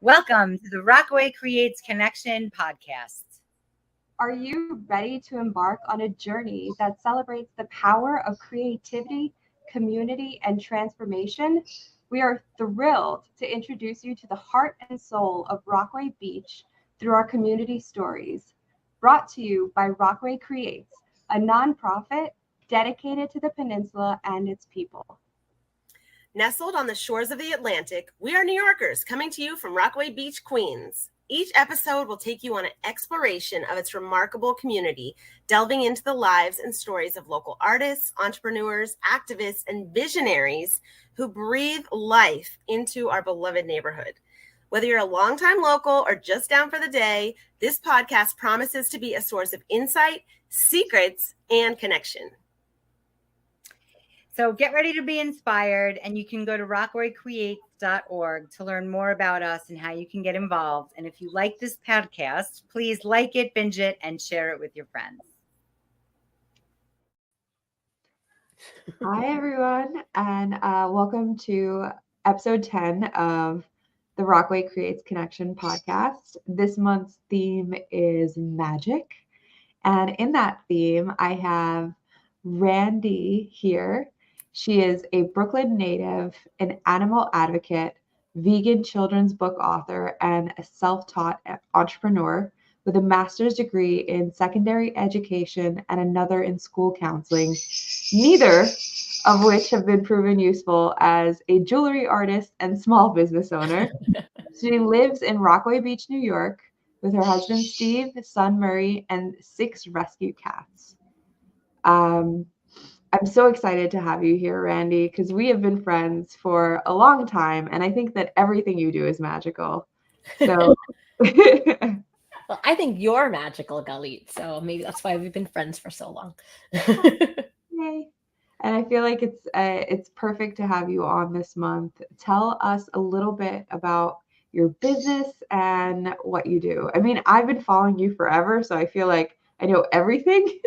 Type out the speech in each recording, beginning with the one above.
Welcome to the Rockaway Creates Connection podcast. Are you ready to embark on a journey that celebrates the power of creativity, community, and transformation? We are thrilled to introduce you to the heart and soul of Rockaway Beach through our community stories. Brought to you by Rockaway Creates, a nonprofit dedicated to the peninsula and its people. Nestled on the shores of the Atlantic, we are New Yorkers coming to you from Rockaway Beach, Queens. Each episode will take you on an exploration of its remarkable community, delving into the lives and stories of local artists, entrepreneurs, activists, and visionaries who breathe life into our beloved neighborhood. Whether you're a longtime local or just down for the day, this podcast promises to be a source of insight, secrets, and connection. So get ready to be inspired, and you can go to rockawaycreates.org to learn more about us and how you can get involved. And if you like this podcast, please like it, binge it, and share it with your friends. Hi, everyone, and welcome to episode 10 of the Rockaway Creates Connection podcast. This month's theme is magic, and in that theme, I have Randi here. She is a Brooklyn native, an animal advocate, vegan children's book author, and a self-taught entrepreneur with a master's degree in secondary education and another in school counseling, neither of which have been proven useful as a jewelry artist and small business owner. She lives in Rockaway Beach, New York, with her husband, Steve, son, Murray, and 6 rescue cats. I'm so excited to have you here, Randi, because we have been friends for a long time, and I think that everything you do is magical. So, well, I think you're magical, Galit. So maybe that's why we've been friends for so long. Yay. And I feel like it's perfect to have you on this month. Tell us a little bit about your business and what you do. I mean, I've been following you forever, so I feel like I know everything.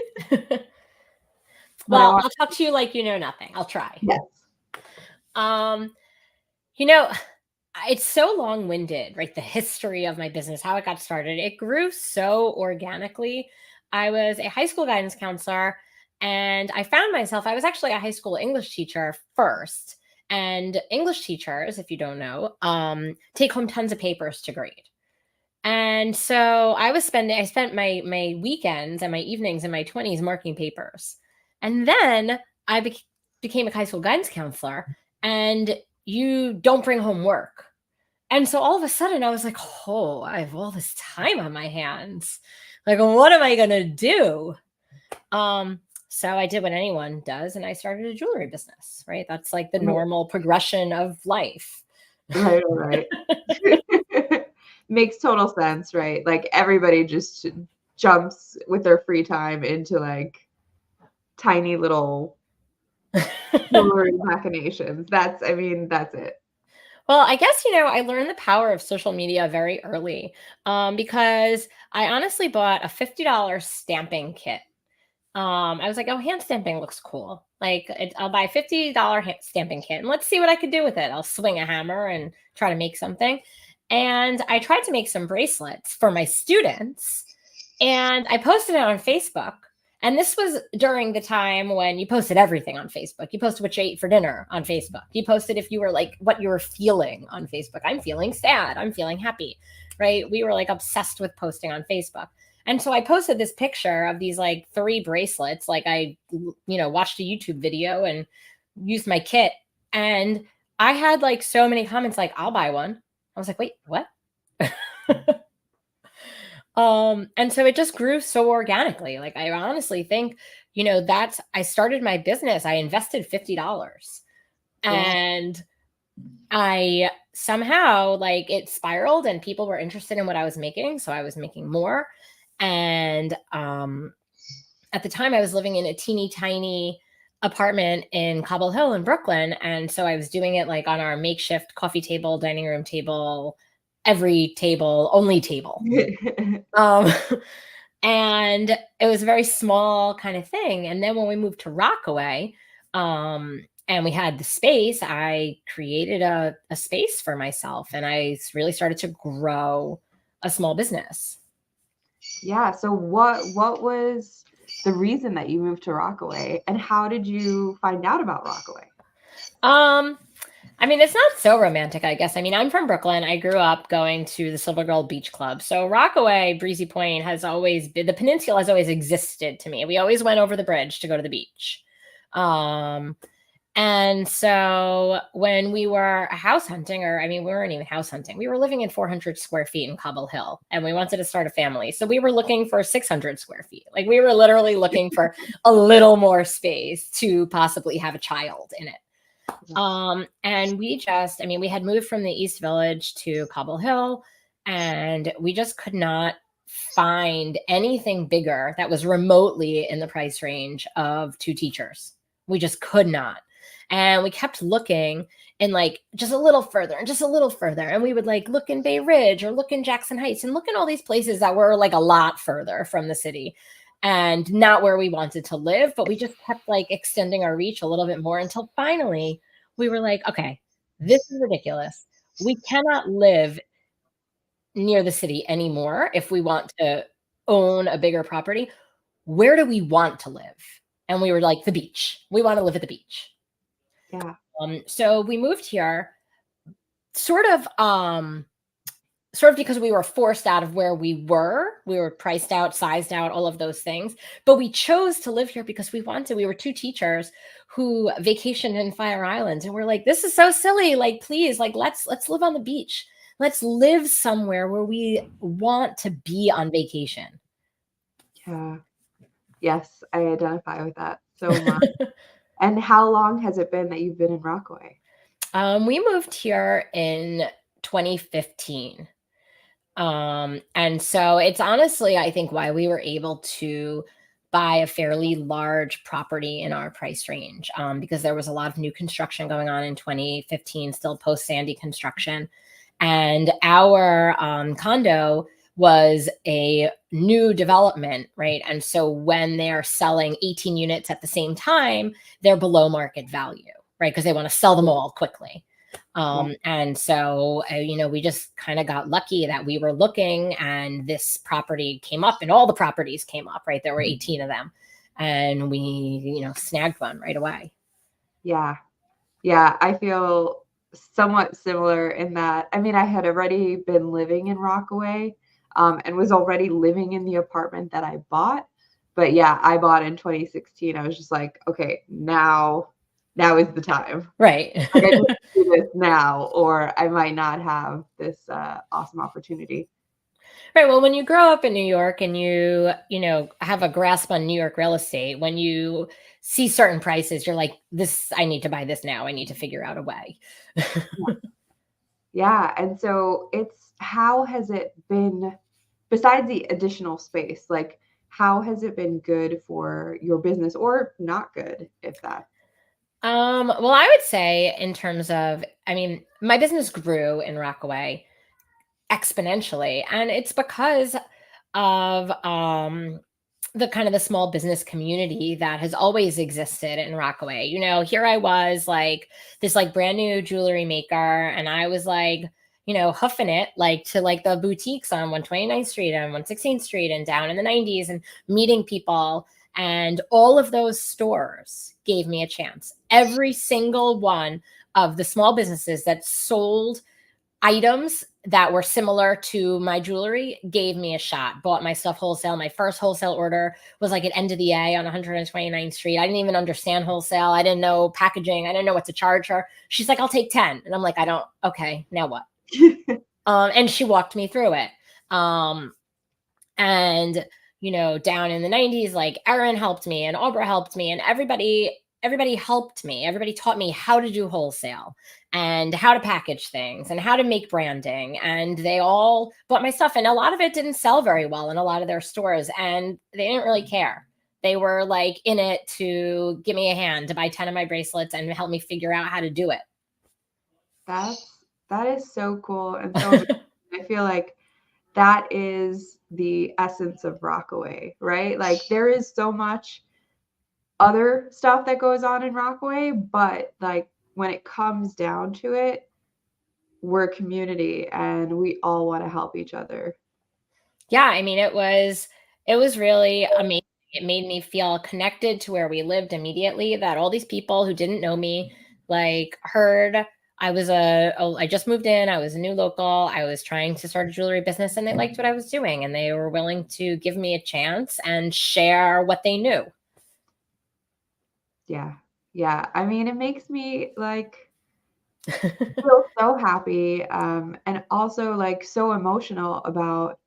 Well, I'll talk to you like you know nothing. I'll try. Yes. It's so long-winded, right? The history of my business, how it got started. It grew so organically. I was a high school guidance counselor, and I found myself, I was actually a high school English teacher first. And English teachers, if you don't know, take home tons of papers to grade. And so I spent my weekends and my evenings in my 20s marking papers. And then I became a high school guidance counselor, and you don't bring home work. And so all of a sudden I was like, oh, I have all this time on my hands. Like, what am I going to do? So I did what anyone does, and I started a jewelry business, right? That's like the normal progression of life. Right. Makes total sense, right? Like everybody just jumps with their free time into like tiny little jewelry machinations. That's it. Well, I guess, I learned the power of social media very early because I honestly bought a $50 stamping kit. I was like, oh, hand stamping looks cool. Like I'll buy a $50 hand stamping kit and let's see what I could do with it. I'll swing a hammer and try to make something. And I tried to make some bracelets for my students, and I posted it on Facebook. And this was during the time when you posted everything on Facebook. You posted what you ate for dinner on Facebook. You posted if you were like what you were feeling on Facebook. I'm feeling sad. I'm feeling happy, right? We were like obsessed with posting on Facebook. And so I posted this picture of these like 3 bracelets. Like I, watched a YouTube video and used my kit. And I had like so many comments like, I'll buy one. I was like, wait, what? And so it just grew so organically. Like, I honestly think, I started my business. I invested $50 and I somehow like it spiraled and people were interested in what I was making. So I was making more. And, at the time I was living in a teeny tiny apartment in Cobble Hill in Brooklyn. And so I was doing it like on our makeshift coffee table, dining room table, every table, only table. And it was a very small kind of thing. And then when we moved to Rockaway, and we had the space, I created a space for myself, and I really started to grow a small business. Yeah. So what was the reason that you moved to Rockaway, and how did you find out about Rockaway? I mean, it's not so romantic, I guess. I mean, I'm from Brooklyn. I grew up going to the Silver Girl Beach Club. So Rockaway, Breezy Point has always been, the peninsula has always existed to me. We always went over the bridge to go to the beach. And so when we were house hunting, or I mean, we weren't even house hunting, we were living in 400 square feet in Cobble Hill, and we wanted to start a family. So we were looking for 600 square feet. Like, we were literally looking for a little more space to possibly have a child in it. And we just, I mean, we had moved from the East Village to Cobble Hill, and we just could not find anything bigger that was remotely in the price range of 2 teachers. We just could not. And we kept looking, and like just a little further and just a little further. And we would like look in Bay Ridge or look in Jackson Heights and look in all these places that were like a lot further from the city and not where we wanted to live. But we just kept like extending our reach a little bit more until finally we were like, okay, this is ridiculous. We cannot live near the city anymore if we want to own a bigger property. Where do we want to live? And we were like, the beach. We want to live at the beach. Yeah. So we moved here sort of because we were forced out of where we were. We were priced out, sized out, all of those things. But we chose to live here because we were 2 teachers who vacationed in Fire Island. And we're like, this is so silly. Like, please, like, let's live on the beach. Let's live somewhere where we want to be on vacation. Yeah. Yes, I identify with that so much. And how long has it been that you've been in Rockaway? We moved here in 2015. And so it's honestly, I think, why we were able to buy a fairly large property in our price range, because there was a lot of new construction going on in 2015, still post Sandy construction. And our condo was a new development, right? And so when they're selling 18 units at the same time, they're below market value, right? Because they want to sell them all quickly. And so, we just kind of got lucky that we were looking and this property came up, and all the properties came up, right? There were 18 of them, and we, snagged one right away. Yeah. Yeah. I feel somewhat similar in that, I mean, I had already been living in Rockaway, and was already living in the apartment that I bought. But yeah, I bought in 2016. I was just like, okay, now is the time. Right. Like, I need to do this now, or I might not have this awesome opportunity. Right. Well, when you grow up in New York and you have a grasp on New York real estate, when you see certain prices, you're like, this, I need to buy this now. I need to figure out a way. Yeah. And so how has it been, besides the additional space, like how has it been good for your business, or not good, if that? Well, I would say in terms of, I mean, my business grew in Rockaway exponentially, and it's because of the kind of the small business community that has always existed in Rockaway. Here I was, like, this like brand new jewelry maker, and I was like, hoofing it like to like the boutiques on 129th Street and 116th Street and down in the 90s and meeting people. And all of those stores gave me a chance. Every single one of the small businesses that sold items that were similar to my jewelry gave me a shot, bought my stuff wholesale. My first wholesale order was like at End of the A on 129th Street. I didn't even understand wholesale. I didn't know packaging. I didn't know what to charge her. She's like, I'll take 10. And I'm like, okay, now what? And she walked me through it. And, down in the 90s, like Erin helped me and Aubrey helped me, and everybody helped me. Everybody taught me how to do wholesale and how to package things and how to make branding. And they all bought my stuff. And a lot of it didn't sell very well in a lot of their stores, and they didn't really care. They were like in it to give me a hand to buy 10 of my bracelets and help me figure out how to do it. That is so cool. And so I feel like that is the essence of Rockaway, right? Like, there is so much other stuff that goes on in Rockaway, but like when it comes down to it, we're a community and we all want to help each other. Yeah, I mean, it was really amazing. It made me feel connected to where we lived immediately, that all these people who didn't know me, like, heard I just moved in, I was a new local, I was trying to start a jewelry business, and they liked what I was doing, and they were willing to give me a chance and share what they knew. Yeah. Yeah. I mean, it makes me like feel so happy, and also like so emotional about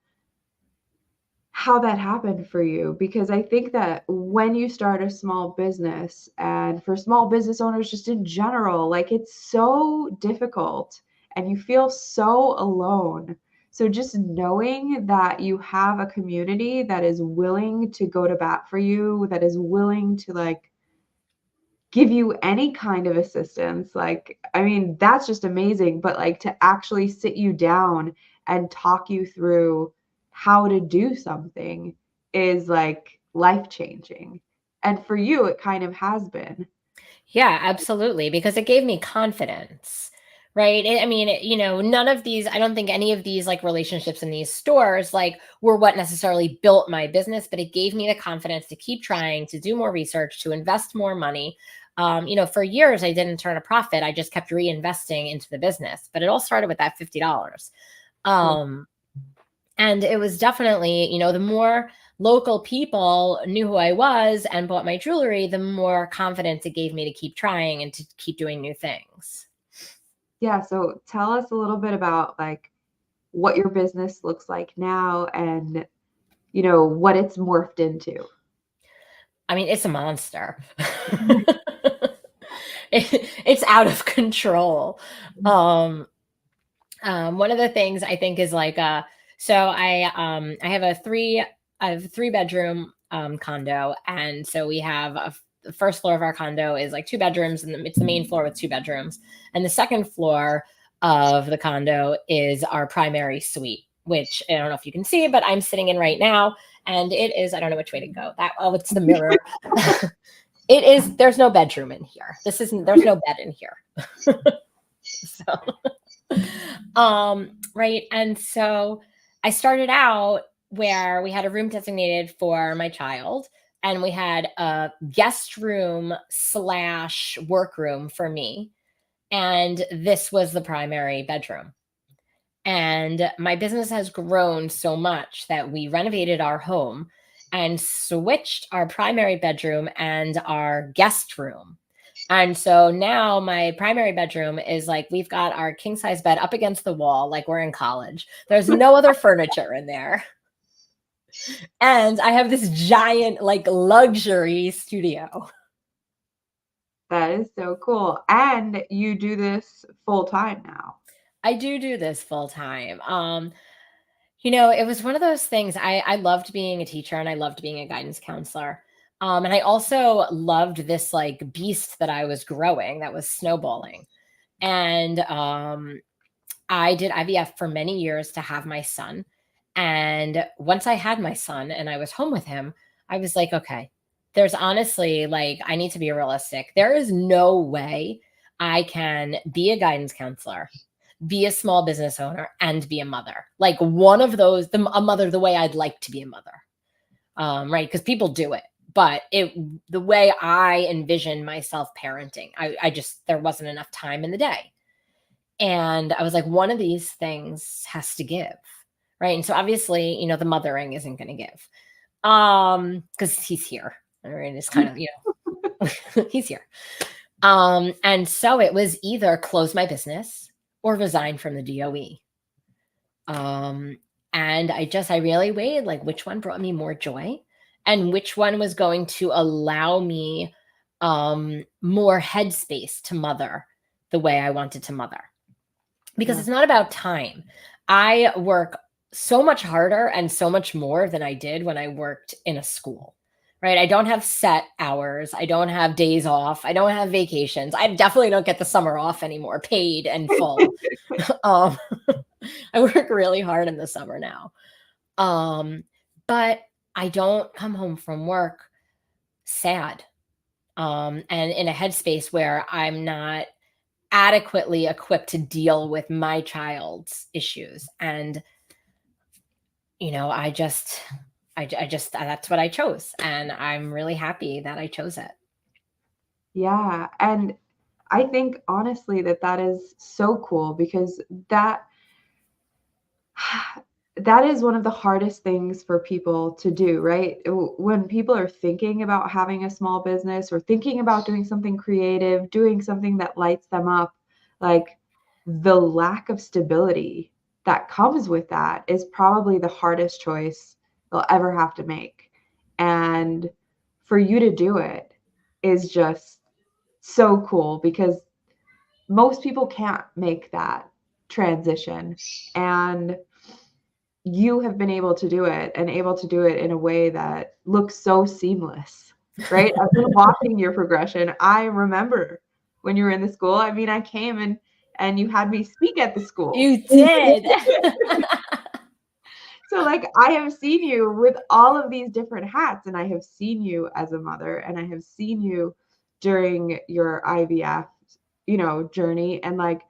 how that happened for you, because I think that when you start a small business, and for small business owners just in general, like it's so difficult and you feel so alone. So just knowing that you have a community that is willing to go to bat for you, that is willing to like give you any kind of assistance, like, I mean, that's just amazing. But like to actually sit you down and talk you through how to do something is like life changing. And for you, it kind of has been. Yeah, absolutely, because it gave me confidence, right? I mean, none of these, I don't think any of these like relationships in these stores like were what necessarily built my business, but it gave me the confidence to keep trying, to do more research, to invest more money. For years, I didn't turn a profit. I just kept reinvesting into the business, but it all started with that $50. And it was definitely, the more local people knew who I was and bought my jewelry, the more confidence it gave me to keep trying and to keep doing new things. Yeah. So tell us a little bit about like what your business looks like now, and what it's morphed into. I mean, it's a monster. It's out of control. One of the things I think is like, so I have a three bedroom condo, and so we have the first floor of our condo is like 2 bedrooms, and it's the main floor with 2 bedrooms, and the second floor of the condo is our primary suite, which I don't know if you can see, but I'm sitting in right now, and it is, I don't know which way to go. It's the mirror. It is, there's no bedroom in here. There's no bed in here. So, right. And so I started out where we had a room designated for my child, and we had a guest room / workroom for me. And this was the primary bedroom. And my business has grown so much that we renovated our home and switched our primary bedroom and our guest room. And so now my primary bedroom is like, we've got our king size bed up against the wall, like we're in college. There's no other furniture in there. And I have this giant, like, luxury studio. That is so cool. And you do this full time now. I do this full time. It was one of those things. I loved being a teacher, and I loved being a guidance counselor. And I also loved this like beast that I was growing that was snowballing. And I did IVF for many years to have my son. And once I had my son and I was home with him, I was like, okay, there's honestly, like, I need to be realistic. There is no way I can be a guidance counselor, be a small business owner, and be a mother. Like one of those, a mother the way I'd like to be a mother. Right? Because people do it. But the way I envision myself parenting, there wasn't enough time in the day. And I was like, one of these things has to give. Right. And so obviously, the mothering isn't going to give. Because he's here. And it's kind of, he's here. And so it was either close my business or resign from the DOE. And I really weighed like which one brought me more joy and which one was going to allow me more headspace to mother the way I wanted to mother. Because It's not about time. I work so much harder and so much more than I did when I worked in a school, right? I don't have set hours. I don't have days off. I don't have vacations. I definitely don't get the summer off anymore, paid and full. I work really hard in the summer now. But I don't come home from work sad. and in a headspace where I'm not adequately equipped to deal with my child's issues. And, I just, that's what I chose. And I'm really happy that I chose it. Yeah. And I think honestly that is so cool, because that is one of the hardest things for people to do, right? When people are thinking about having a small business or thinking about doing something creative, doing something that lights them up, like the lack of stability that comes with that is probably the hardest choice they'll ever have to make. And for you to do it is just so cool, because most people can't make that transition. And you have been able to do it, and able to do it in a way that looks so seamless, right? I've been watching your progression. I remember when you were in the school. I mean, I came and you had me speak at the school. You did. So like, I have seen you with all of these different hats, and I have seen you as a mother, and I have seen you during your IVF, journey. And like,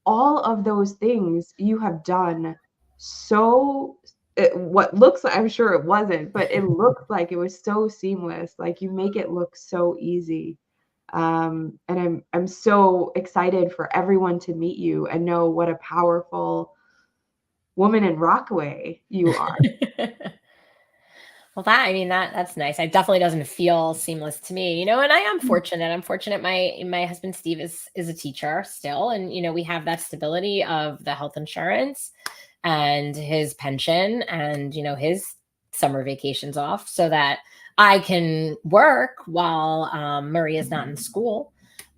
all of those things you have done so, what looks like, I'm sure it wasn't, but it looked like it was so seamless. Like, you make it look so easy. And I'm so excited for everyone to meet you and know what a powerful woman in Rockaway you are. Well, that's nice. It definitely doesn't feel seamless to me, and I am fortunate. I'm fortunate. My husband Steve is a teacher still, and we have that stability of the health insurance and his pension and his summer vacations off, so that I can work while Maria's not in school.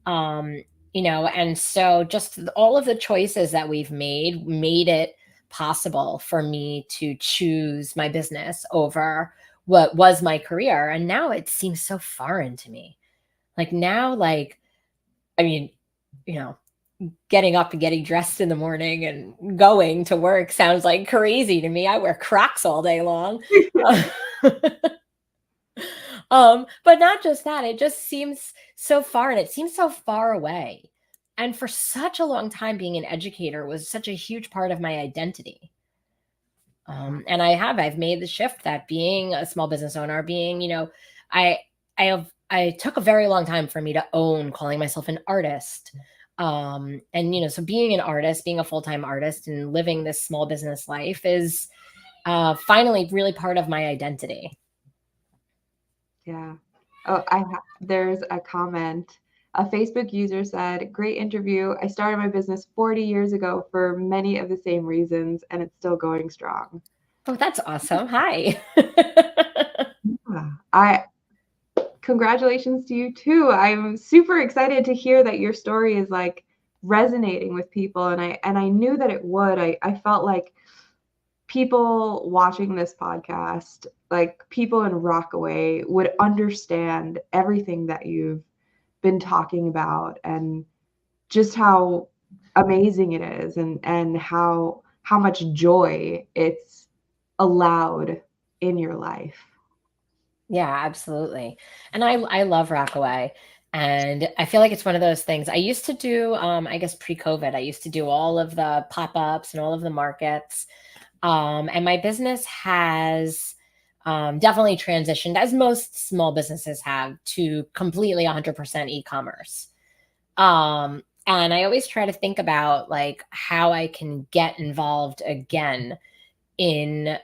And so just all of the choices that we've made it possible for me to choose my business over what was my career. And now it seems so foreign to me. Like now, I mean, getting up and getting dressed in the morning and going to work sounds like crazy to me. I wear Crocs all day long. But not just that, it just seems so far, and it seems so far away. And for such a long time, being an educator was such a huge part of my identity. And I've made the shift that being a small business owner, I took a very long time for me to own calling myself an artist. And so being an artist, being a full-time artist and living this small business life is finally really part of my identity. Yeah. Oh, there's a comment. A Facebook user said, "Great interview. I started my business 40 years ago for many of the same reasons, and it's still going strong." Oh, that's awesome. Hi. Yeah. Congratulations to you too. I'm super excited to hear that your story is like resonating with people, and I knew that it would. I felt like people watching this podcast, like people in Rockaway, would understand everything that you've been talking about, and just how amazing it is, and how much joy it's allowed in your life. Yeah, absolutely. And I love Rockaway. And I feel like it's one of those things. I used to do, I guess pre-COVID, I used to do all of the pop-ups and all of the markets. And my business has definitely transitioned, as most small businesses have, to completely 100% e-commerce. And I always try to think about like how I can get involved again in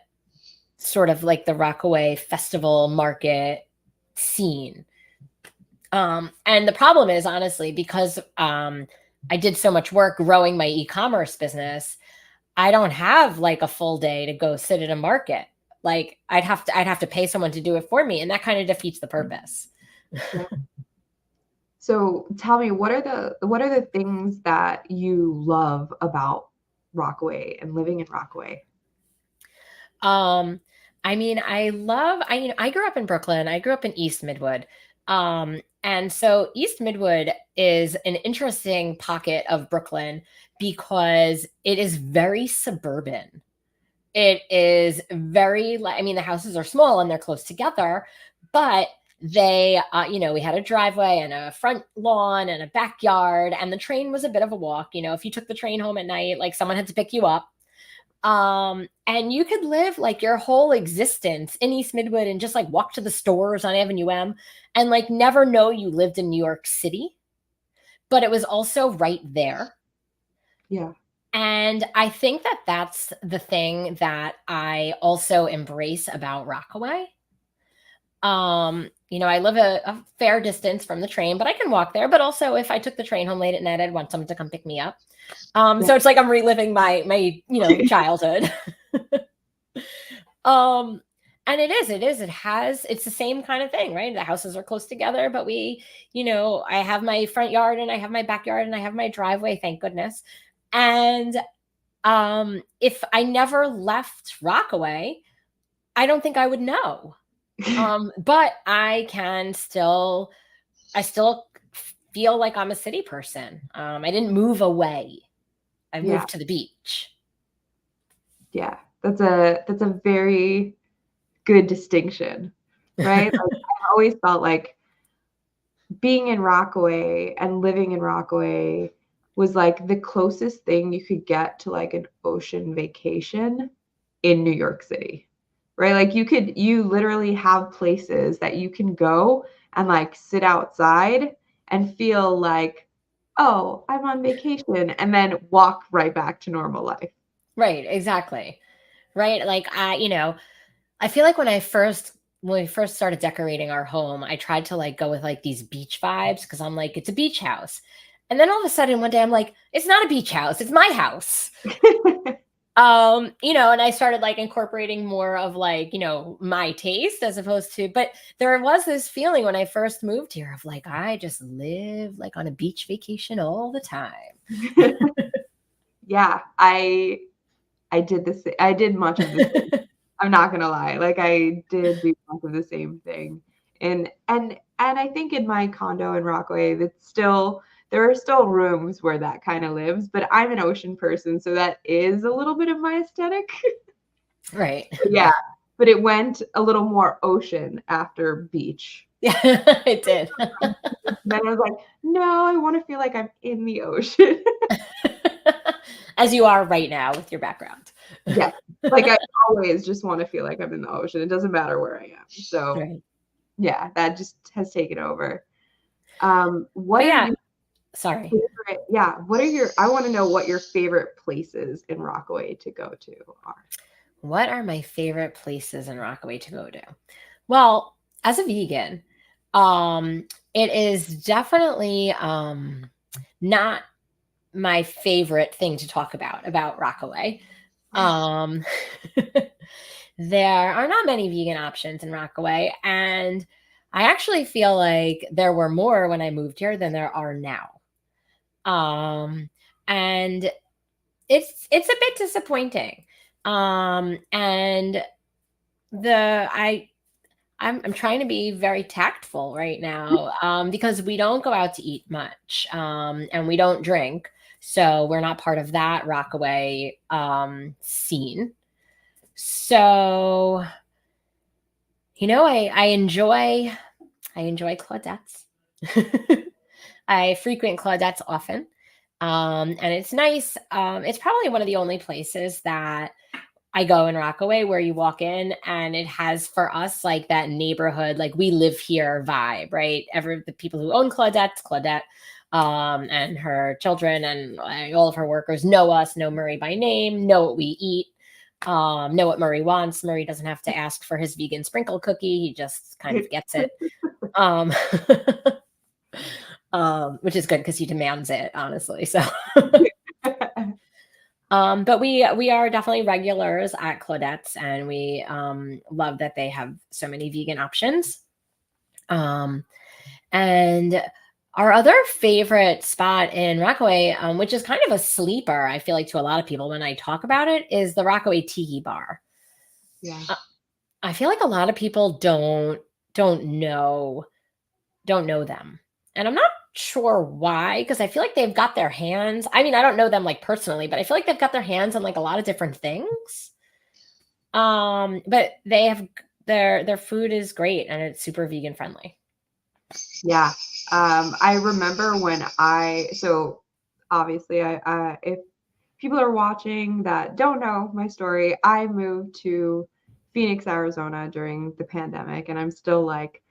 sort of like the Rockaway festival market scene. And the problem is, honestly, because I did so much work growing my e-commerce business, I don't have like a full day to go sit at a market. Like I'd have to pay someone to do it for me, and that kind of defeats the purpose. Yeah. So tell me, what are the things that you love about Rockaway and living in Rockaway? I mean, I grew up in Brooklyn. I grew up in East Midwood. And so East Midwood is an interesting pocket of Brooklyn because it is very suburban. It is very, the houses are small and they're close together, but they, we had a driveway and a front lawn and a backyard, and the train was a bit of a walk. If you took the train home at night, like someone had to pick you up. And you could live like your whole existence in East Midwood and just like walk to the stores on Avenue M and like never know you lived in New York City, but it was also right there. Yeah. And I think that that's the thing that I also embrace about Rockaway. I live a fair distance from the train, but I can walk there. But also if I took the train home late at night, I'd want someone to come pick me up. So it's like I'm reliving my childhood. And it's the same kind of thing, right? The houses are close together, but I have my front yard and I have my backyard and I have my driveway, thank goodness. And if I never left Rockaway, I don't think I would know. But I still feel like I'm a city person. I didn't move away. I moved to the beach. Yeah, that's a very good distinction, right? Like, I've always felt like being in Rockaway and living in Rockaway was like the closest thing you could get to like an ocean vacation in New York City. Right? Like you literally have places that you can go and like sit outside and feel like, oh, I'm on vacation, and then walk right back to normal life. Right. Exactly. Right. Like I feel like when we first started decorating our home, I tried to like go with like these beach vibes because I'm like, it's a beach house. And then all of a sudden one day I'm like, it's not a beach house, it's my house. And I started like incorporating more of like, my taste as opposed to, but there was this feeling when I first moved here of like, I just live like on a beach vacation all the time. Yeah, I did this. I did much of this. I'm not gonna lie. Like I did do much of the same thing. And I think in my condo in Rockaway, there are still rooms where that kind of lives, but I'm an ocean person, so that is a little bit of my aesthetic. Right. Yeah. But it went a little more ocean after beach. Yeah, it did. Then I was like, no, I want to feel like I'm in the ocean. As you are right now with your background. Yeah. Like I always just want to feel like I'm in the ocean. It doesn't matter where I am. So yeah, that just has taken over. Sorry. I want to know what your favorite places in Rockaway to go to are. What are my favorite places in Rockaway to go to? Well, as a vegan, it is definitely not my favorite thing to talk about Rockaway. There are not many vegan options in Rockaway, and I actually feel like there were more when I moved here than there are now. And it's a bit disappointing. And I'm trying to be very tactful right now, because we don't go out to eat much, and we don't drink. So we're not part of that Rockaway, scene. So, I enjoy Claudette's. I frequent Claudette's often. And it's nice. It's probably one of the only places that I go in Rockaway where you walk in and it has for us like that neighborhood, like we live here vibe, right? The people who own Claudette, and her children and all of her workers know us, know Murray by name, know what we eat, know what Murray wants. Murray doesn't have to ask for his vegan sprinkle cookie. He just kind of gets it. Which is good because he demands it, honestly. So, but we are definitely regulars at Claudette's, and we love that they have so many vegan options. And our other favorite spot in Rockaway, which is kind of a sleeper, I feel like to a lot of people when I talk about it, is the Rockaway Tiki Bar. Yeah, I feel like a lot of people don't know them, and I'm not sure why, because I feel like they've got their hands. I mean, I don't know them like personally, but I feel like they've got their hands on like a lot of different things. But they have their food is great and it's super vegan friendly. Yeah. I remember when so obviously if people are watching that don't know my story, I moved to Phoenix, Arizona during the pandemic, and I'm still like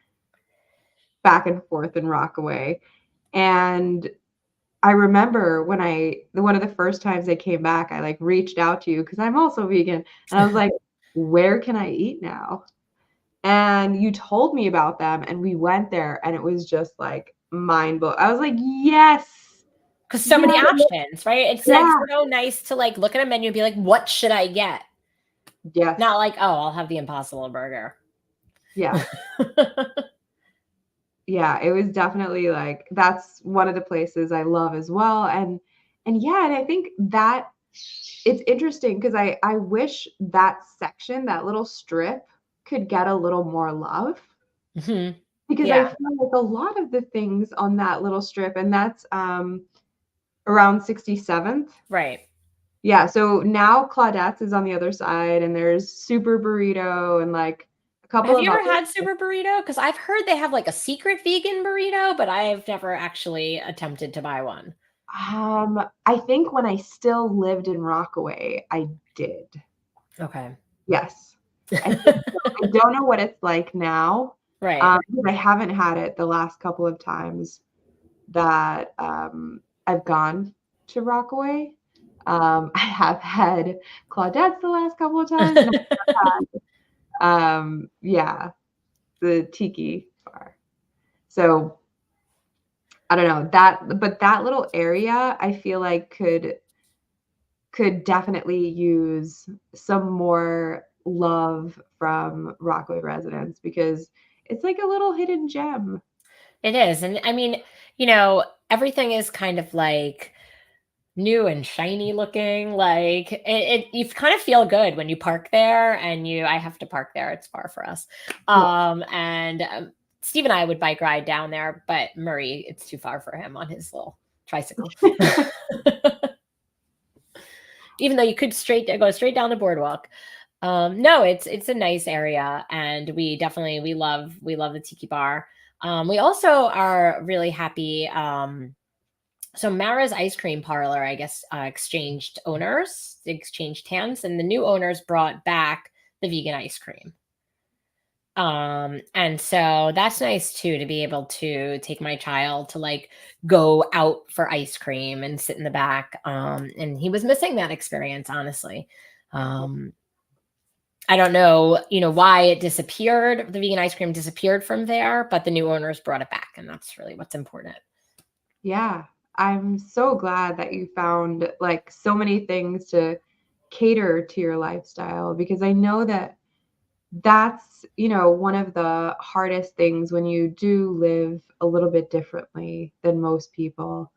back and forth in Rockaway. And I remember when one of the first times I came back, I like reached out to you because I'm also vegan. And I was like, where can I eat now? And you told me about them and we went there and it was just like mind blowing. I was like, yes. Because so many yes, options, right? It's like yeah, so nice to like look at a menu and be like, what should I get? yes, Not like, oh, I'll have the Impossible Burger. yeah. Yeah, it was definitely like that's one of the places I love as well. And yeah, and I think that it's interesting because I wish that section, that little strip, could get a little more love Mhm. because I Yeah. feel like a lot of the things on that little strip, and that's around 67th. Right. Yeah, so now Claudette's is on the other side, and there's Super Burrito and like a couple Have of you ever other. had Super Burrito? Because I've heard they have like a secret vegan burrito, but I've never actually attempted to buy one. I think when I still lived in Rockaway, I did. Okay. Yes. I think so. I don't know what it's like now. Right. Because I haven't had it the last couple of times that I've gone to Rockaway. I have had Claudette's the last couple of times. And I've had, yeah, the tiki bar. So I don't know but that little area I feel like could definitely use some more love from Rockaway residents because it's like a little hidden gem. It is. And I mean, everything is kind of like new and shiny looking. Like you kind of feel good when you park there and I have to park there. It's far for us. And Steve and I would bike ride down there, but Murray, it's too far for him on his little tricycle. Even though you could go straight down the boardwalk. No, it's a nice area, and we love the tiki bar. We also are really happy. So Mara's ice cream parlor, I guess, exchanged hands, and the new owners brought back the vegan ice cream. And so that's nice too, to be able to take my child to like go out for ice cream and sit in the back. And he was missing that experience, honestly. I don't know, why it disappeared. The vegan ice cream disappeared from there, but the new owners brought it back, and that's really what's important. Yeah, I'm so glad that you found like so many things to cater to your lifestyle because I know that that's, one of the hardest things when you do live a little bit differently than most people.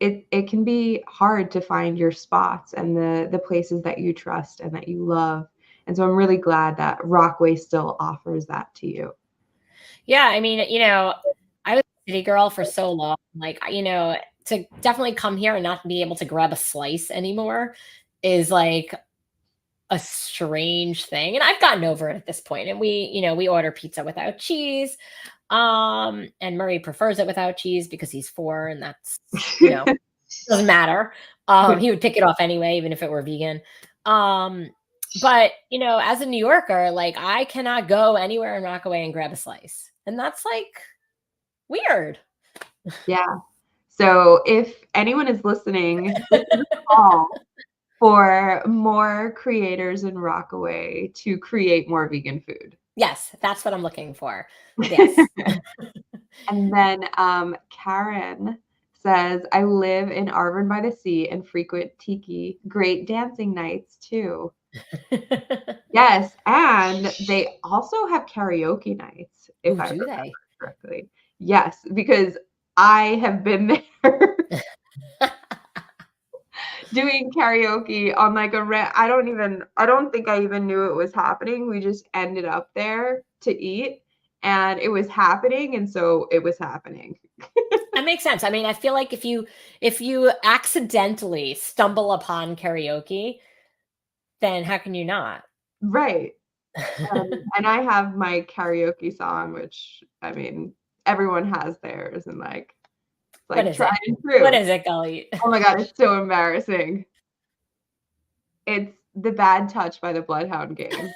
It can be hard to find your spots and the places that you trust and that you love. And so I'm really glad that Rockaway still offers that to you. Yeah, I mean, I was a city girl for so long. Like, to definitely come here and not be able to grab a slice anymore is like a strange thing. And I've gotten over it at this point. And we order pizza without cheese. And Murray prefers it without cheese because he's 4, and that's, doesn't matter. He would pick it off anyway, even if it were vegan. But, as a New Yorker, like I cannot go anywhere in Rockaway and grab a slice. And that's like weird. Yeah. So if anyone is listening, this is a call for more creators in Rockaway to create more vegan food. Yes, that's what I'm looking for. Yes. And then Karen says, I live in Arvin by the Sea and frequent tiki. Great dancing nights too. Yes, and they also have karaoke nights, if I remember correctly. Yes, because I have been there doing karaoke on like I don't think I even knew it was happening. We just ended up there to eat and it was happening, and so it was happening. That makes sense. I mean, I feel like if you accidentally stumble upon karaoke, then how can you not? Right. And I have my karaoke song, which I mean, everyone has theirs, and like it's What like is tried it? and true. What is it, Gully? Oh my God, it's so embarrassing. It's The Bad Touch by the Bloodhound Gang.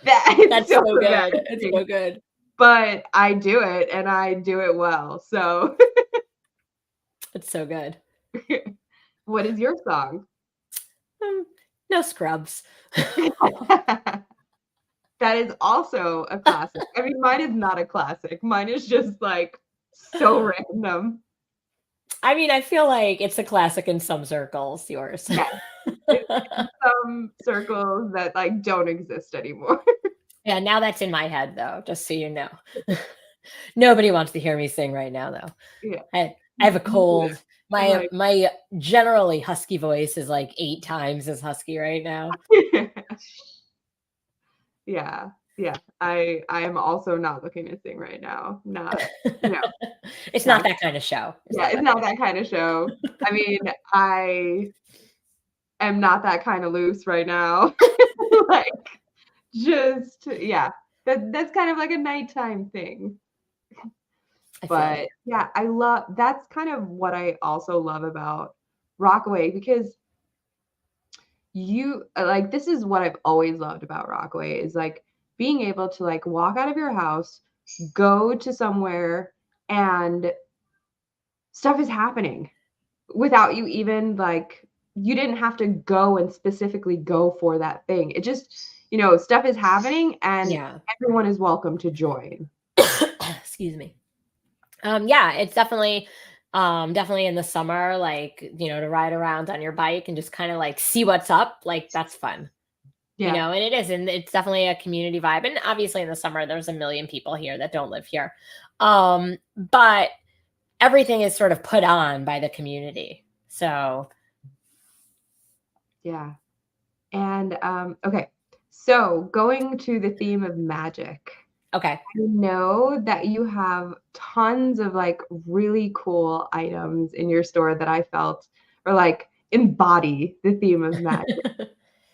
That is That's so so good. embarrassing. It's so good. But I do it, and I do it well. So, It's so good. what is your song? No scrubs. That is also a classic. I mean, mine is not a classic. Mine is just like so random. I mean, I feel like it's a classic in some circles, yours. Yeah. In some circles that like don't exist anymore. Yeah, now that's in my head though, just so you know. Nobody wants to hear me sing right now though. Yeah. I have a cold. Like- My generally husky voice is like 8 times as husky right now. Yeah. Yeah. I am also not looking to sing right now. Not, no. It's No. not that kind of show. Yeah, it's not that kind of show. I mean, I am not that kind of loose right now. Like, just yeah, that's kind of like a nighttime thing. I feel But it. yeah, that's kind of what I also love about Rockaway, because you like, this is what I've always loved about Rockaway is like being able to like walk out of your house, go to somewhere, and stuff is happening without you even like, you didn't have to go and specifically go for that thing. It just, stuff is happening, and Yeah. everyone is welcome to join. Excuse me. Yeah, it's definitely in the summer, like, to ride around on your bike and just kind of like see what's up. Like, that's fun. Yeah. And it is, and it's definitely a community vibe. And obviously in the summer, there's a million people here that don't live here. But everything is sort of put on by the community. So Yeah. And okay. So going to the theme of magic. okay. I know that you have tons of like really cool items in your store that I felt or like embody the theme of magic.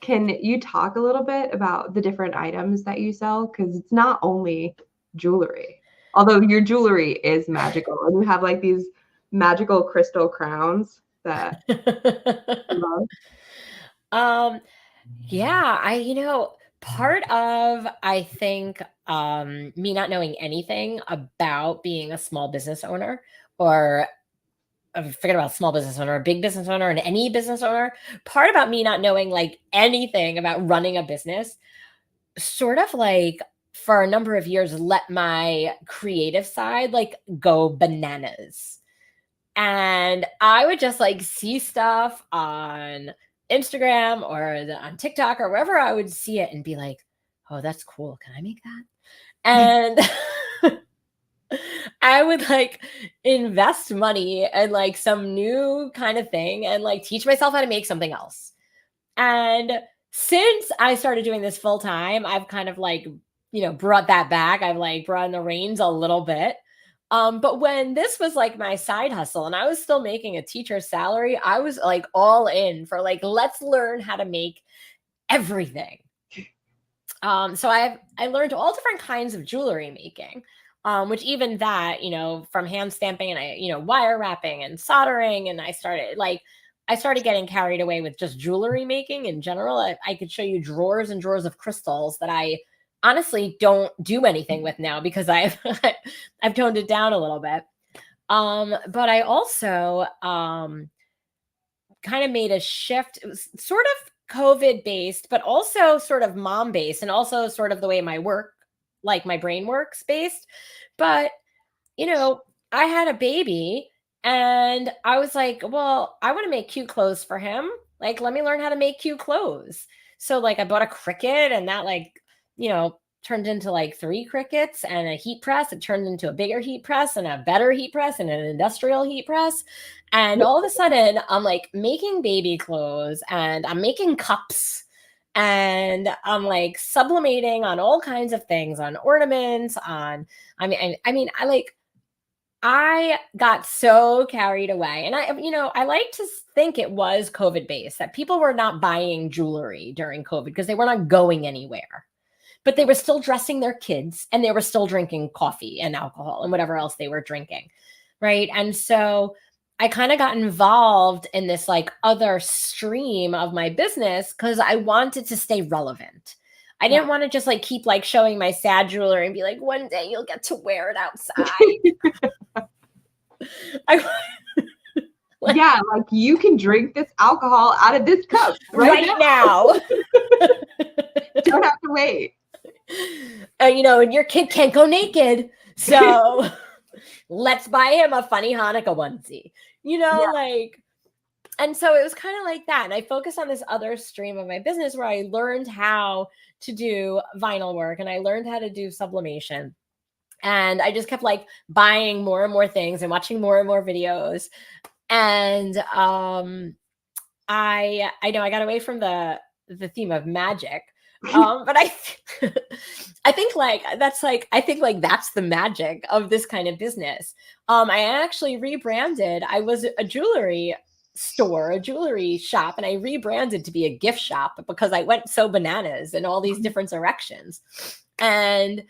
Can you talk a little bit about the different items that you sell? Because it's not only jewelry, although your jewelry is magical, and you have like these magical crystal crowns that I love. Yeah, part of, I think, me not knowing anything about being a small business owner, or forget about small business owner, a big business owner, and any business owner, part about me not knowing like anything about running a business, sort of like for a number of years, let my creative side like go bananas. And I would just like see stuff on Instagram or on TikTok or wherever I would see it and be like, oh, that's cool. Can I make that? And I would like invest money in like some new kind of thing and like teach myself how to make something else. And since I started doing this full time, I've kind of like, brought that back. I've like brought in the reins a little bit. But when this was like my side hustle and I was still making a teacher's salary, I was like all in for like, let's learn how to make everything. So I learned all different kinds of jewelry making, which even that, from hand stamping and wire wrapping and soldering. And I started getting carried away with just jewelry making in general. I could show you drawers and drawers of crystals that I honestly don't do anything with now because I've toned it down a little bit. But I also kind of made a shift. It was sort of COVID based, but also sort of mom based, and also sort of the way my brain works based. But I had a baby and I was like, well, I want to make cute clothes for him. Like, let me learn how to make cute clothes. So like I bought a Cricut, and that turned into like 3 Cricuts and a heat press. It turned into a bigger heat press and a better heat press and an industrial heat press. And all of a sudden I'm like making baby clothes and I'm making cups and I'm like sublimating on all kinds of things, on ornaments, I I got so carried away. And I like to think it was COVID based, that people were not buying jewelry during COVID because they were not going anywhere. But they were still dressing their kids and they were still drinking coffee and alcohol and whatever else they were drinking. Right. And so I kind of got involved in this like other stream of my business because I wanted to stay relevant. I didn't want to just like keep like showing my sad jewelry and be like, one day you'll get to wear it outside. Yeah, like you can drink this alcohol out of this cup right now. Don't have to wait. And your kid can't go naked. So let's buy him a funny Hanukkah onesie, and so it was kind of like that. And I focused on this other stream of my business where I learned how to do vinyl work and I learned how to do sublimation. And I just kept like buying more and more things and watching more and more videos. And I know I got away from the theme of magic. But I think that's the magic of this kind of business. I actually rebranded. I was a jewelry store, a jewelry shop, and I rebranded to be a gift shop because I went so bananas in all these different directions. And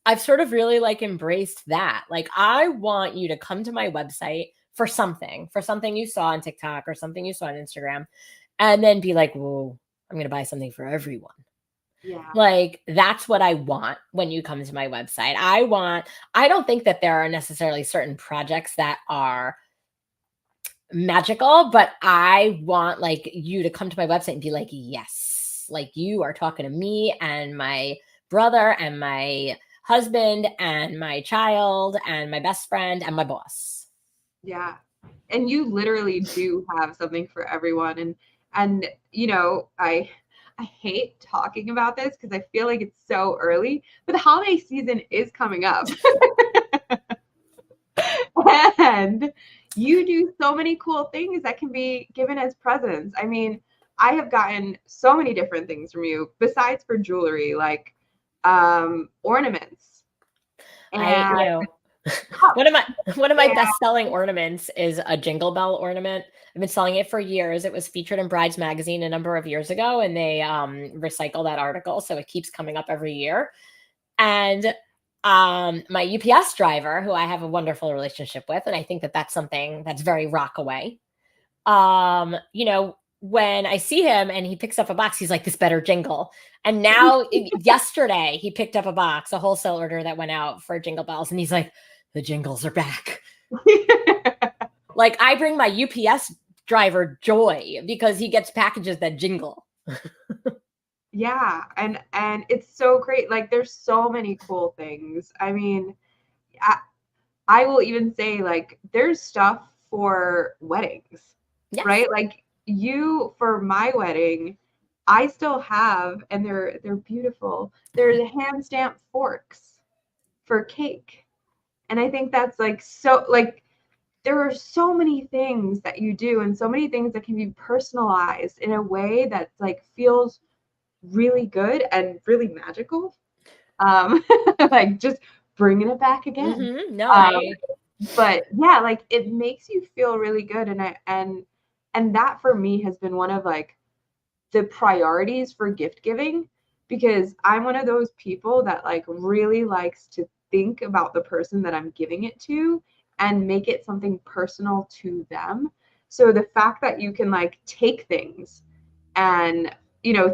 I've sort of really like embraced that. Like, I want you to come to my website for something you saw on TikTok or something you saw on Instagram, and then be like, whoa, I'm going to buy something for everyone. Yeah. Like, that's what I want when you come to my website. I don't think that there are necessarily certain projects that are magical, but I want like you to come to my website and be like, yes, like you are talking to me and my brother and my husband and my child and my best friend and my boss. Yeah. And you literally do have something for everyone. And I hate talking about this because I feel like it's so early, but the holiday season is coming up. And you do so many cool things that can be given as presents. I mean, I have gotten so many different things from you besides for jewelry, like ornaments. And one of my best-selling ornaments is a jingle bell ornament. I've been selling it for years. It was featured in Brides magazine a number of years ago, and they recycle that article, so it keeps coming up every year. And my UPS driver, who I have a wonderful relationship with, and I think that that's something that's very Rockaway. When I see him and he picks up a box, he's like, this better jingle. And now yesterday he picked up a box, a wholesale order that went out for jingle bells. And he's like, the jingles are back. Like, I bring my UPS driver joy because he gets packages that jingle. Yeah. And it's so great. Like, there's so many cool things. I mean, I will even say, like, there's stuff for weddings, yes. Right? Like, for my wedding, I still have, and they're beautiful. They're the hand stamped forks for cake. And I think that's like, so like, there are so many things that you do and so many things that can be personalized in a way that like feels really good and really magical. Like just bringing it back again. Mm-hmm. But yeah, like it makes you feel really good. And that for me has been one of like the priorities for gift giving, because I'm one of those people that like really likes to think about the person that I'm giving it to and make it something personal to them. So the fact that you can like take things and,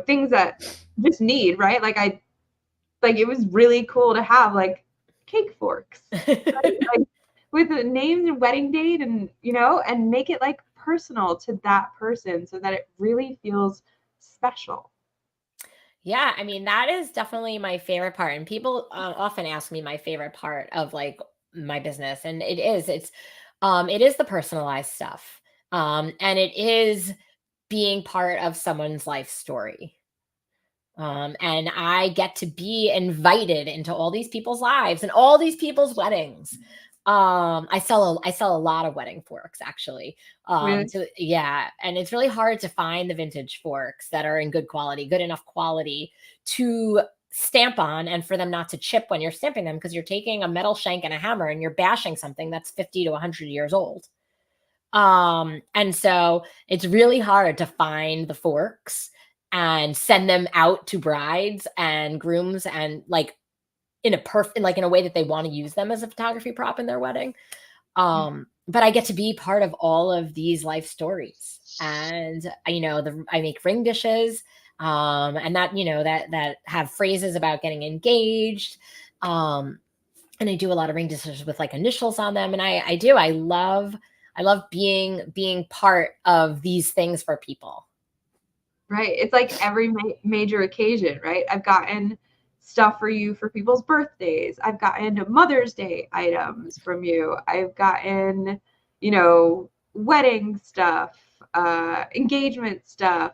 things that just need, right? Like it was really cool to have like cake forks right? Like, with the names and wedding date and, and make it like personal to that person so that it really feels special. Yeah, I mean, that is definitely my favorite part. And people often ask me my favorite part of like my business. And it is the personalized stuff. And it is being part of someone's life story. And I get to be invited into all these people's lives and all these people's weddings. I sell a lot of wedding forks, actually. Really? And it's really hard to find the vintage forks that are in good enough quality to stamp on, and for them not to chip when you're stamping them, because you're taking a metal shank and a hammer and you're bashing something that's 50 to 100 years old. And so it's really hard to find the forks and send them out to brides and grooms, and like in a way that they want to use them as a photography prop in their wedding. But I get to be part of all of these life stories, and I make ring dishes, and that have phrases about getting engaged. And I do a lot of ring dishes with like initials on them. And I love being part of these things for people. Right. It's like every major occasion, right? I've gotten stuff for you for people's birthdays. I've gotten Mother's Day items from you. I've gotten, wedding stuff, engagement stuff,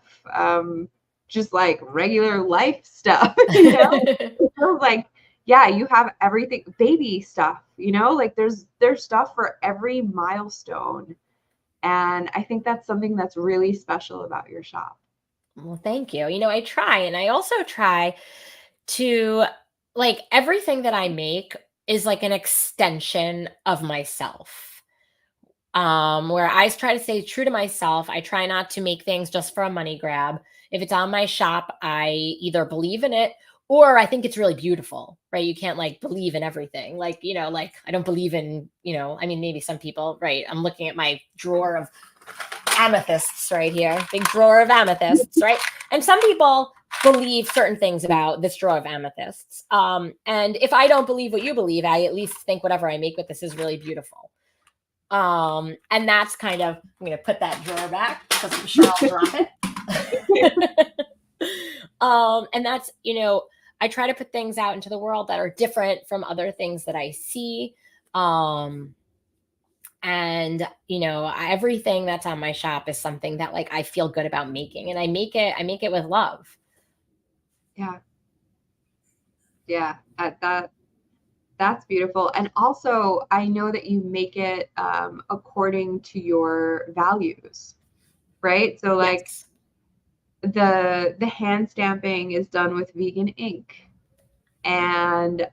just like regular life stuff, It feels like, yeah, you have everything, baby stuff, like there's stuff for every milestone. And I think that's something that's really special about your shop. Well, thank you. I try, and I also try to, like, everything that I make is like an extension of myself. Where I try to stay true to myself. I try not to make things just for a money grab. If it's on my shop, I either believe in it or I think it's really beautiful, right? You can't like believe in everything. Like, like I don't believe in, maybe some people, right? I'm looking at my drawer of amethysts right here, big drawer of amethysts, right? And some people believe certain things about this drawer of amethysts. And if I don't believe what you believe, I at least think whatever I make with this is really beautiful. And that's kind of, I'm going to put that drawer back because I'm sure I'll drop it. And that's, I try to put things out into the world that are different from other things that I see. And, everything that's on my shop is something that like I feel good about making, and I make it with love. Yeah. Yeah. That's beautiful. And also, I know that you make it according to your values, right? So like Yes. the hand stamping is done with vegan ink, and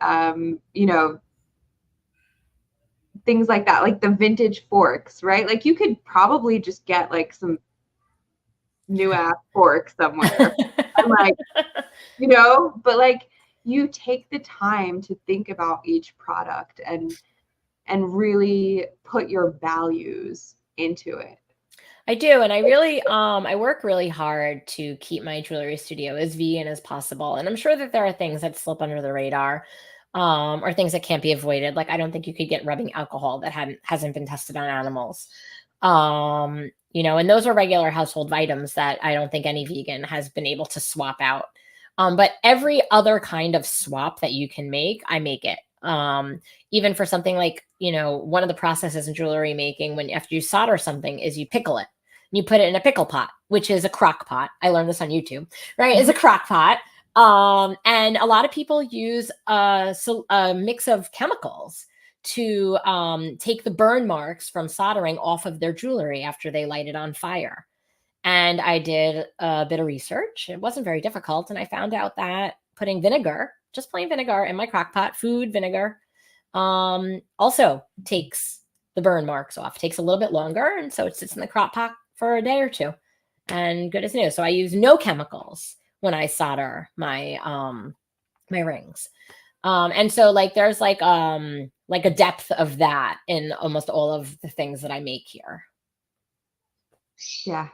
things like that, like the vintage forks, right? Like you could probably just get like some new ass forks somewhere. I'm like, but like you take the time to think about each product and really put your values into it. I do. And I really, I work really hard to keep my jewelry studio as vegan as possible. And I'm sure that there are things that slip under the radar, or things that can't be avoided. Like, I don't think you could get rubbing alcohol that hasn't been tested on animals. And those are regular household items that I don't think any vegan has been able to swap out. But every other kind of swap that you can make, I make it. Even for something like, one of the processes in jewelry making, after you solder something, is you pickle it. You put it in a pickle pot, which is a crock pot. I learned this on YouTube, right? It's a crock pot. And a lot of people use a mix of chemicals to take the burn marks from soldering off of their jewelry after they light it on fire. And I did a bit of research. It wasn't very difficult. And I found out that putting vinegar, just plain vinegar, in my crock pot, food vinegar, also takes the burn marks off. It takes a little bit longer. And so it sits in the crock pot for a day or two and good as new. So I use no chemicals when I solder my my rings. And so like there's like a depth of that in almost all of the things that I make here. Yeah.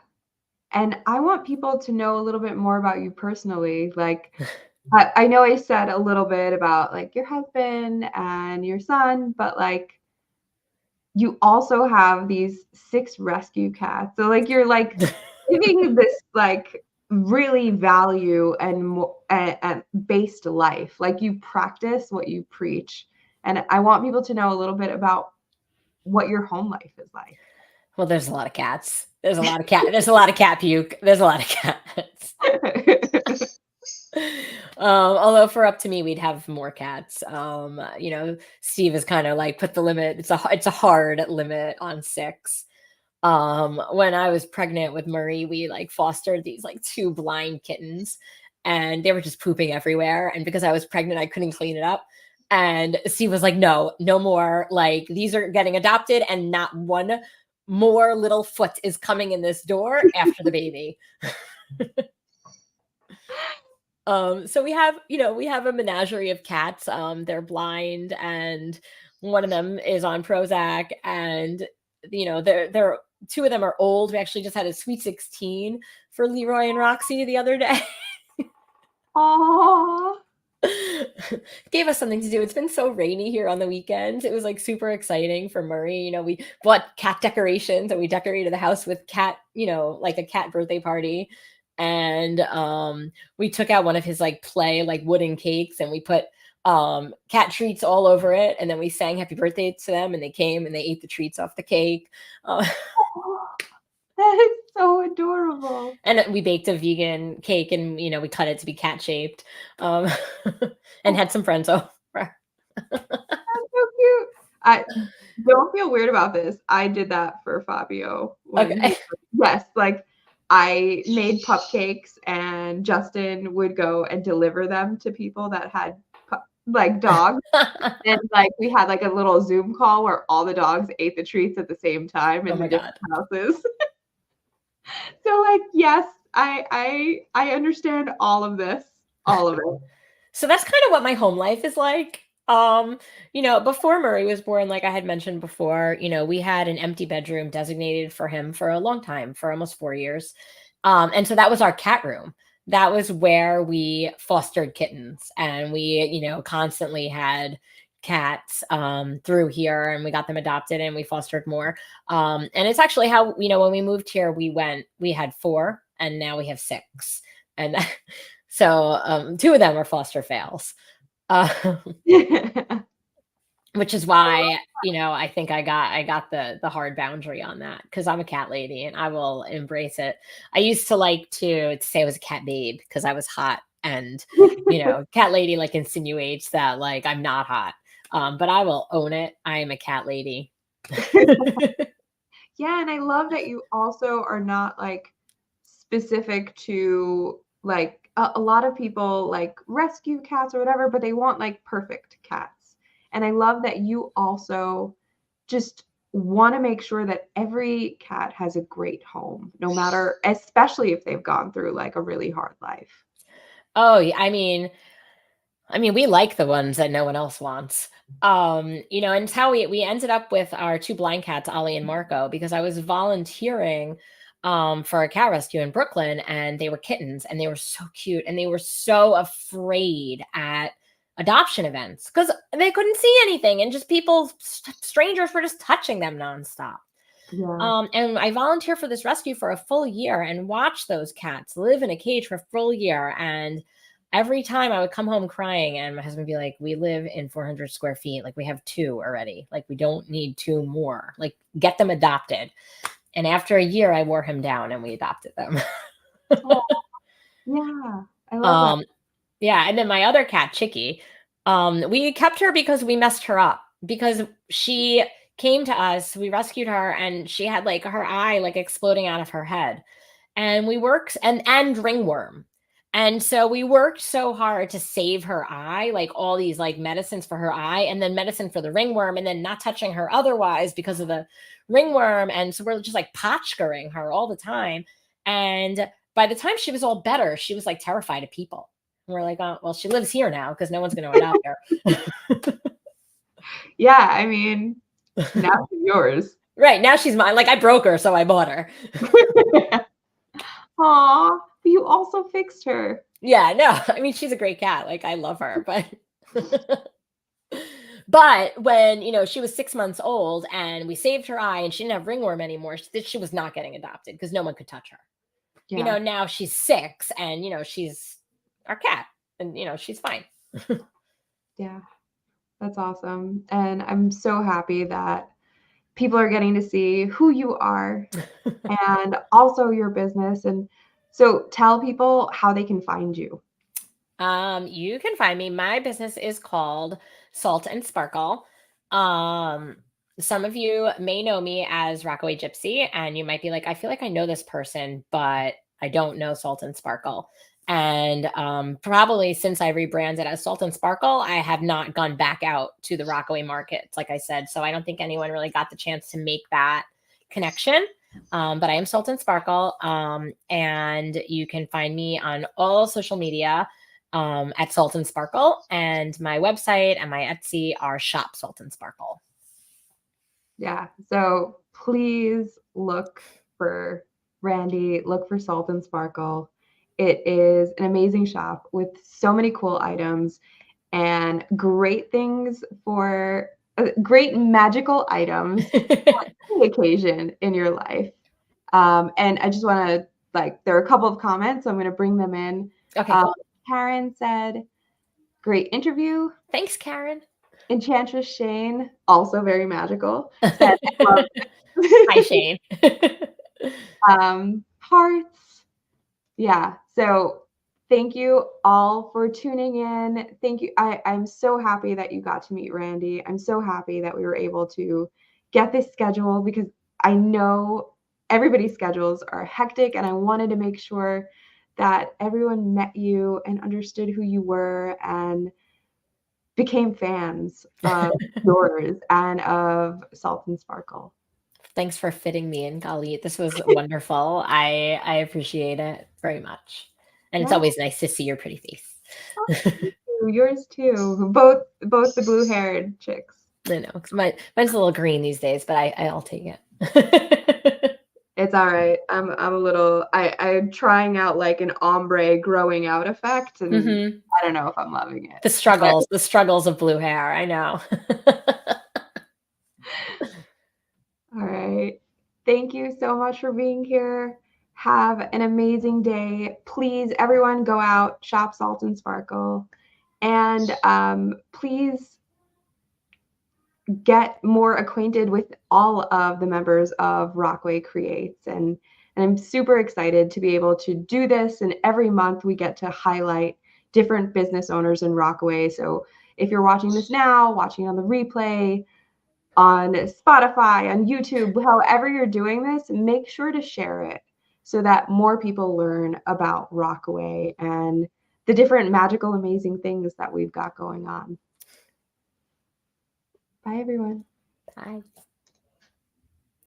And I want people to know a little bit more about you personally. Like, I know I said a little bit about like your husband and your son, but like you also have these 6 rescue cats. So like you're like giving this like really value and based life. Like you practice what you preach. And I want people to know a little bit about what your home life is like. Well, there's a lot of cats. There's a lot of cat puke. There's a lot of cats. Although for up to me, we'd have more cats. Steve is kind of like put the limit. It's a hard limit on 6. When I was pregnant with Murray, we like fostered these like 2 blind kittens, and they were just pooping everywhere. And because I was pregnant, I couldn't clean it up. And Steve was like, no more. Like, these are getting adopted, and not one more little foot is coming in this door after the baby. So we have a menagerie of cats. They're blind, and one of them is on Prozac, and they're two of them are old. We actually just had a sweet 16 for Leroy and Roxy the other day. Aww. Gave us something to do. It's been so rainy here on the weekends. It was like super exciting for Murray. We bought cat decorations, and we decorated the house with cat, like a cat birthday party. And we took out one of his like play like wooden cakes, and we put cat treats all over it, and then we sang happy birthday to them, and they came and they ate the treats off the cake. That is so adorable. And we baked a vegan cake, and we cut it to be cat shaped, and had some friends over. That's so cute. I don't feel weird about this. I did that for Fabio. Okay. Yes, like I made cupcakes, and Justin would go and deliver them to people that had like dogs. And like we had like a little Zoom call where all the dogs ate the treats at the same time in the different houses. So like, yes, I understand all of this, all of it. So that's kind of what my home life is like. Before Murray was born, like I had mentioned before, we had an empty bedroom designated for him for a long time, for almost 4 years. And so that was our cat room. That was where we fostered kittens, and we, constantly had cats through here, and we got them adopted, and we fostered more. And it's actually how, when we moved here, we had 4, and now we have 6. And so 2 of them were foster fails. Which is why, I think I got the hard boundary on that, because I'm a cat lady and I will embrace it. I used to like to say I was a cat babe because I was hot, and cat lady like insinuates that like I'm not hot. But I will own it. I am a cat lady. Yeah, and I love that you also are not like specific to like a lot of people like rescue cats or whatever, but they want like perfect cats. And I love that you also just want to make sure that every cat has a great home, no matter, especially if they've gone through like a really hard life. Oh, yeah. I mean, we like the ones that no one else wants. And it's how we ended up with our 2 blind cats, Ollie and Marco, because I was volunteering for a cat rescue in Brooklyn, and they were kittens, and they were so cute, and they were so afraid at adoption events because they couldn't see anything, and just strangers were just touching them nonstop. Yeah. And I volunteered for this rescue for a full year and watched those cats live in a cage for a full year. And every time I would come home crying, and my husband would be like, we live in 400 square feet. Like, we have 2 already. Like, we don't need 2 more. Like, get them adopted. And after a year, I wore him down and we adopted them. Oh, yeah. I love that. Yeah. And then my other cat, Chicky, we kept her because we messed her up, because she came to us, we rescued her, and she had like her eye like exploding out of her head. And we worked and ringworm. And so we worked so hard to save her eye, like all these like medicines for her eye, and then medicine for the ringworm, and then not touching her otherwise because of the ringworm. And so we're just like potchkering her all the time. And by the time she was all better, she was like terrified of people. And we're like, oh, well, she lives here now because no one's going to adopt her. Yeah, I mean, now she's yours. Right. Now she's mine. Like, I broke her, so I bought her. Aw, but you also fixed her. Yeah, no, I mean, she's a great cat. Like, I love her, but when, she was 6 months old and we saved her eye and she didn't have ringworm anymore, she was not getting adopted because no one could touch her. Yeah. Now she's 6 and, she's our cat and, she's fine. Yeah, that's awesome. And I'm so happy that people are getting to see who you are and also your business. And so tell people how they can find you. You can find me. My business is called Salt and Sparkle. Some of you may know me as Rockaway Gypsy, and you might be like, I feel like I know this person, but I don't know Salt and Sparkle. And probably since I rebranded as Salt and Sparkle, I have not gone back out to the Rockaway markets, like I said. So I don't think anyone really got the chance to make that connection. But I am Salt and Sparkle. And you can find me on all social media at Salt and Sparkle. And my website and my Etsy are Shop Salt and Sparkle. Yeah. So please look for Randi, look for Salt and Sparkle. It is an amazing shop with so many cool items and great things for great magical items for any occasion in your life. And I just want to there are a couple of comments, so I'm going to bring them in. Okay, cool. Karen said, "Great interview." Thanks, Karen. Enchantress Shane, also very magical, said, Hi, Shane. Hearts. Yeah. So thank you all for tuning in. Thank you. I'm so happy that you got to meet Randi. I'm so happy that we were able to get this schedule because I know everybody's schedules are hectic and I wanted to make sure that everyone met you and understood who you were and became fans of yours and of Salt and Sparkle. Thanks for fitting me in, Golly. This was wonderful. I appreciate it very much. And it's always nice to see your pretty face. Yours too. Both the blue-haired chicks. I know. Mine's a little green these days, but I'll take it. It's all right. I'm trying out like an ombre growing out effect, and I don't know if I'm loving it. The struggles of blue hair. I know. All right. Thank you so much for being here. Have an amazing day. Please, everyone, go out, shop Salt and Sparkle, and please get more acquainted with all of the members of Rockaway Creates. And I'm super excited to be able to do this. And every month we get to highlight different business owners in Rockaway. So if you're watching this now, watching on the replay, on Spotify, on YouTube, however you're doing this, make sure to share it so that more people learn about Rockaway and the different magical, amazing things that we've got going on. Bye, everyone. Bye.